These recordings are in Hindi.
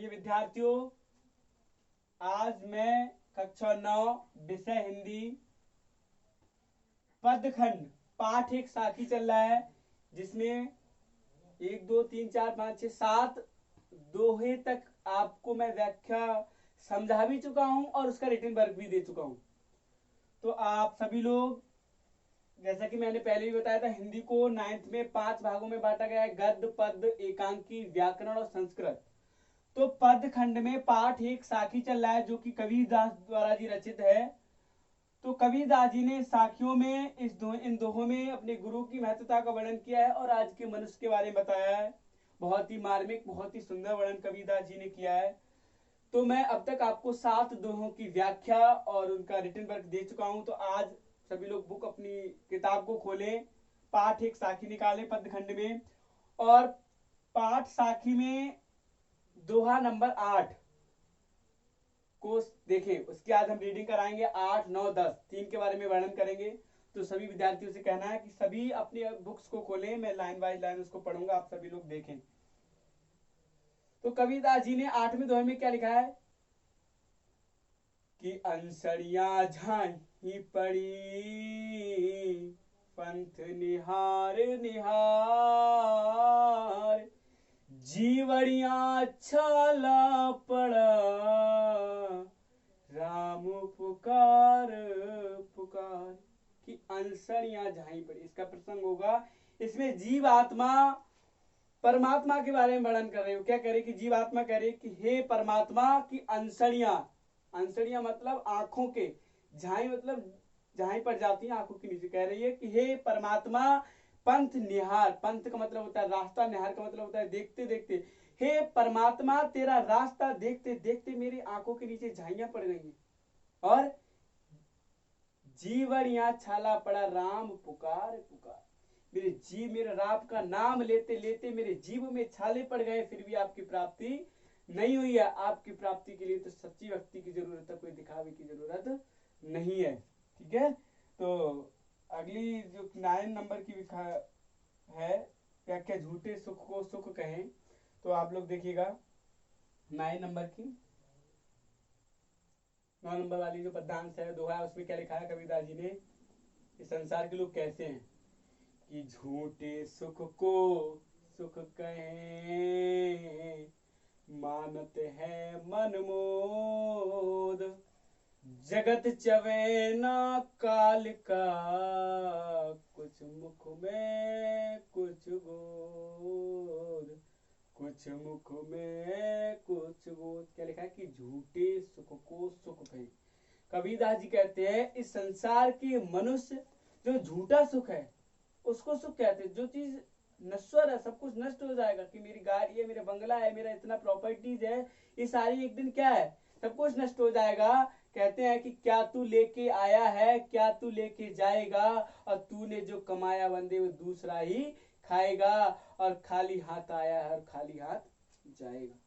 प्रिय विद्यार्थियों, आज मैं कक्षा 9 विषय हिंदी पदखंड पाठ एक साखी चल रहा है, जिसमें 1 2 3 4 5 6 7 दोहे तक आपको मैं व्याख्या समझा भी चुका हूं और उसका रिटन वर्क भी दे चुका हूं। तो आप सभी लोग, जैसा कि मैंने पहले भी बताया था, हिंदी को 9th में 5 भागों में बांटा गया है: गद्य, पद्य, एकांकी, व्याकरण और संस्कृत। तो पद खंड में पाठ एक साखी चल रहा है, जो कि कबीरदास द्वारा जी रचित है। तो कबीरदास जी ने साखियों में इन दोहों में अपने गुरु की महत्वता का वर्णन किया है और आज के मनुष्य के बारे में बताया है। बहुत ही मार्मिक, बहुत ही सुंदर वर्णन कबीरदास जी ने किया है। तो मैं अब तक आपको 7 दोहों की व्याख्या और उनका रिटन वर्क दे चुका हूं। तो आज सभी लोग बुक, अपनी किताब को खोलें, पाठ एक साखी निकालें पद खंड में, और पाठ साखी में दोहा नंबर 8 को देखें। उसके आज हम रीडिंग कराएंगे 8 9 10 3 के बारे में वर्णन करेंगे। तो सभी विद्यार्थियों से कहना है कि सभी अपनी बुक्स को खोलें, मैं लाइन बाय लाइन उसको पढ़ूंगा, आप सभी लोग देखें। तो कबीरदास जी ने 8वें दोहे में क्या लिखा है कि अंसड़ियां झांकी पड़ी पंथ निहार निहार, जीवड़िया छाला पड़ा राम पुकार पुकार। कि अंसड़ियां झाई पड़ी, इसका प्रसंग होगा। इसमें जीव आत्मा परमात्मा के बारे में वर्णन कर रहे हो। क्या कह रहे कि जीव आत्मा कह रहे कि हे परमात्मा की अंसड़ियां, अंसड़ियां मतलब आंखों के, झाई मतलब झाई पड़ जाती है आंखों के नीचे। कह रही है कि हे परमात्मा पंथ निहार, पंथ का मतलब होता है रास्ता, निहार का मतलब होता है देखते देखते। हे परमात्मा, तेरा रास्ता देखते देखते मेरी आंखों के नीचे झाइयां पड़ गई हैं, और जीवड़िया छाला पड़ा राम पुकार पुकार। मेरे जीव, मेरे राम का नाम लेते लेते मेरे जीव में छाले पड़ गए, फिर भी आपकी प्राप्ति नहीं हुई है। आपकी प्राप्ति के लिए तो सच्ची भक्ति की जरूरत है, कोई दिखावे की जरूरत नहीं है। ठीक है। तो अगली जो 9 नंबर की है व्याख्या, झूठे सुख को सुख कहें। तो आप लोग देखिएगा 9 नंबर की, 9 नंबर वाली जो पद्यांश है, दोहा है, उसमें क्या लिखा है कबीरदास जी ने कि संसार के लोग कैसे हैं कि झूठे सुख को सुख कहें, मानत है मन मोद, जगत चवैना काल का, कुछ मुख में कुछ गोद, कुछ मुख में कुछ गोद। क्या लिखा है कि झूठे सुख को सुख कहें। कबीरदास जी कहते हैं इस संसार के मनुष्य जो झूठा सुख है उसको सुख कहते हैं। जो चीज नश्वर है, सब कुछ नष्ट हो जाएगा, कि मेरी गाड़ी है, मेरा बंगला है, मेरा इतना प्रॉपर्टीज है, ये सारी एक दिन क्या है, सब कुछ नष्ट हो जाएगा। कहते हैं कि क्या तू लेके आया है, क्या तू लेके जाएगा, और तूने जो कमाया बंदे वो दूसरा ही खाएगा, और खाली हाथ आया है और खाली हाथ जाएगा।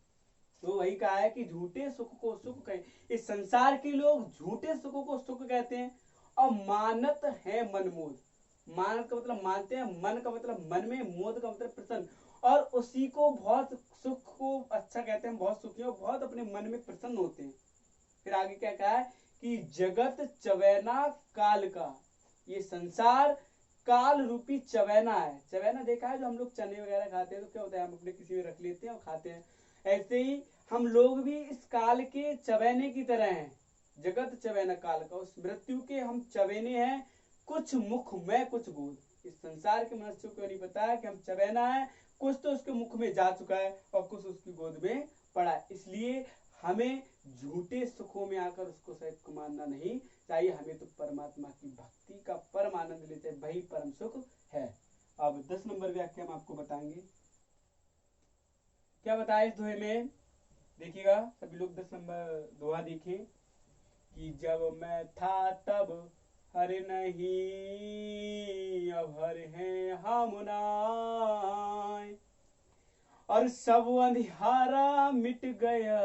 तो वही कहा है कि झूठे सुख को सुख कहें। इस संसार के लोग झूठे सुखों को सुख कहते हैं, और मानत है मनमोद। मानत का मतलब मानते हैं, मन का मतलब मन में, मोद का मतलब प्रसन्न, और उसी को बहुत सुख को अच्छा कहते हैं, बहुत सुखी और बहुत अपने मन में प्रसन्न होते हैं। फिर आगे क्या कहा है कि जगत चवैना काल का, ये संसार काल रूपी चवैना है। चवैना देखा है, जो हम लोग चने वगैरह खाते हैं तो क्या होता है, हम अपने किसी में रख लेते हैं और खाते हैं। ऐसे ही हम लोग भी इस काल के चवैने की तरह हैं। जगत चवैना काल का, उस मृत्यु के हम चवैने हैं, कुछ मुख में कुछ गोद। इस संसार के मनुष्य को नहीं पता है कि हम चवैना है, कुछ तो उसके मुख में जा चुका है और कुछ उसकी गोद में पड़ा है। इसलिए हमें झूठे सुखों में आकर उसको सहित को मानना नहीं चाहिए। हमें तो परमात्मा की भक्ति का परम आनंद लेते हैं, वही परम सुख है। अब 10 नंबर व्याख्या हम आपको बताएंगे। क्या बताया इस दोहे में, देखिएगा सभी लोग 10 नंबर दोहा देखें कि जब मैं था तब हर नहीं, अब हर हैं हम नाय, और सब अंधियारा मिट गया,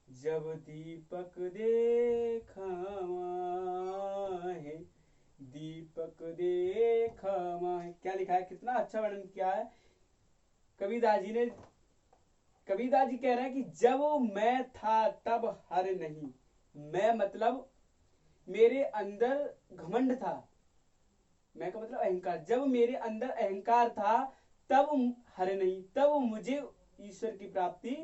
जब दीपक देखा माहे, दीपक देखा माहे। क्या लिखा है, कितना अच्छा वर्णन किया है कबीरदास जी ने कबीरदास जी कह रहे हैं कि जब मैं था तब हर नहीं। मैं मतलब मेरे अंदर घमंड था, मैं का मतलब अहंकार। जब मेरे अंदर अहंकार था तब हर नहीं, तब मुझे ईश्वर की प्राप्ति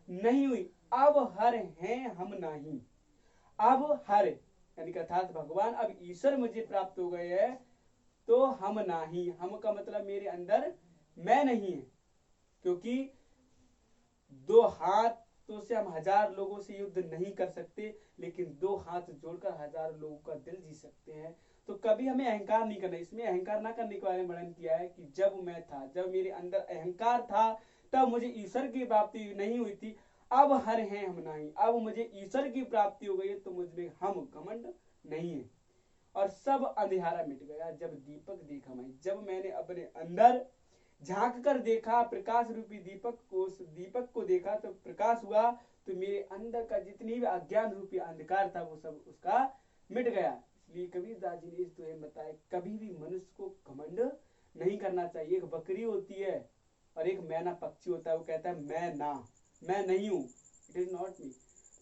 नहीं हुई। अब हर हैं हम नहीं, अब हर यानी कि अर्थात भगवान, अब ईश्वर मुझे प्राप्त हो गए हैं तो हम नहीं। हम का मतलब मेरे अंदर मैं नहीं है, क्योंकि दो हाथों से हम हजार लोगों से युद्ध नहीं कर सकते, लेकिन दो हाथ जोड़कर हजार लोगों का दिल जीत सकते हैं। तो कभी हमें अहंकार नहीं करना। इसमें अहंकार ना करने के बारे में वर्णन किया है कि जब मैं था, जब मेरे अंदर अहंकार था तब मुझे ईश्वर की प्राप्ति नहीं हुई थी। अब हर हैं हम नहीं, अब मुझे ईश्वर की प्राप्ति हो गई है तो मुझमें हम घमंड नहीं है। और सब अंधेरा मिट गया जब दीपक देखा मैं। जब मैंने अपने अंदर झांक कर देखा, प्रकाश रूपी दीपक को, उस दीपक को देखा तो प्रकाश हुआ, तो मेरे अंदर का जितनी भी अज्ञान रूपी अंधकार था वो सब उसका मिट गया। इसलिए कबीरदास जी ने इस दोहे में बताया कभी भी मनुष्य को घमंड नहीं करना चाहिए। एक बकरी होती है और एक मैना पक्षी होता है, वो कहता है मैं नहीं हूं, इट इज नॉट मी।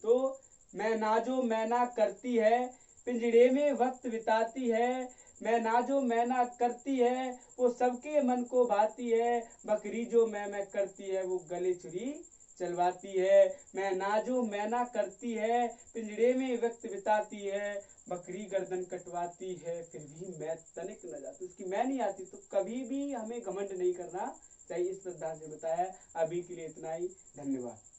तो मैना जो मैना करती है पिंजड़े में वक्त बिताती है, मैना जो मैना करती है वो सबके मन को भाती है। बकरी जो मैं करती है वो गले छुरी चलवाती है। मैना जो मैना करती है पिंजड़े में वक्त बिताती है, बकरी गर्दन कटवाती है फिर भी मैं तनिक न जाती, उसकी मैं नहीं आती। तो कभी भी हमें घमंड नहीं करना चाहिए, इस श्रद्धा से बताया। अभी के लिए इतना ही, धन्यवाद।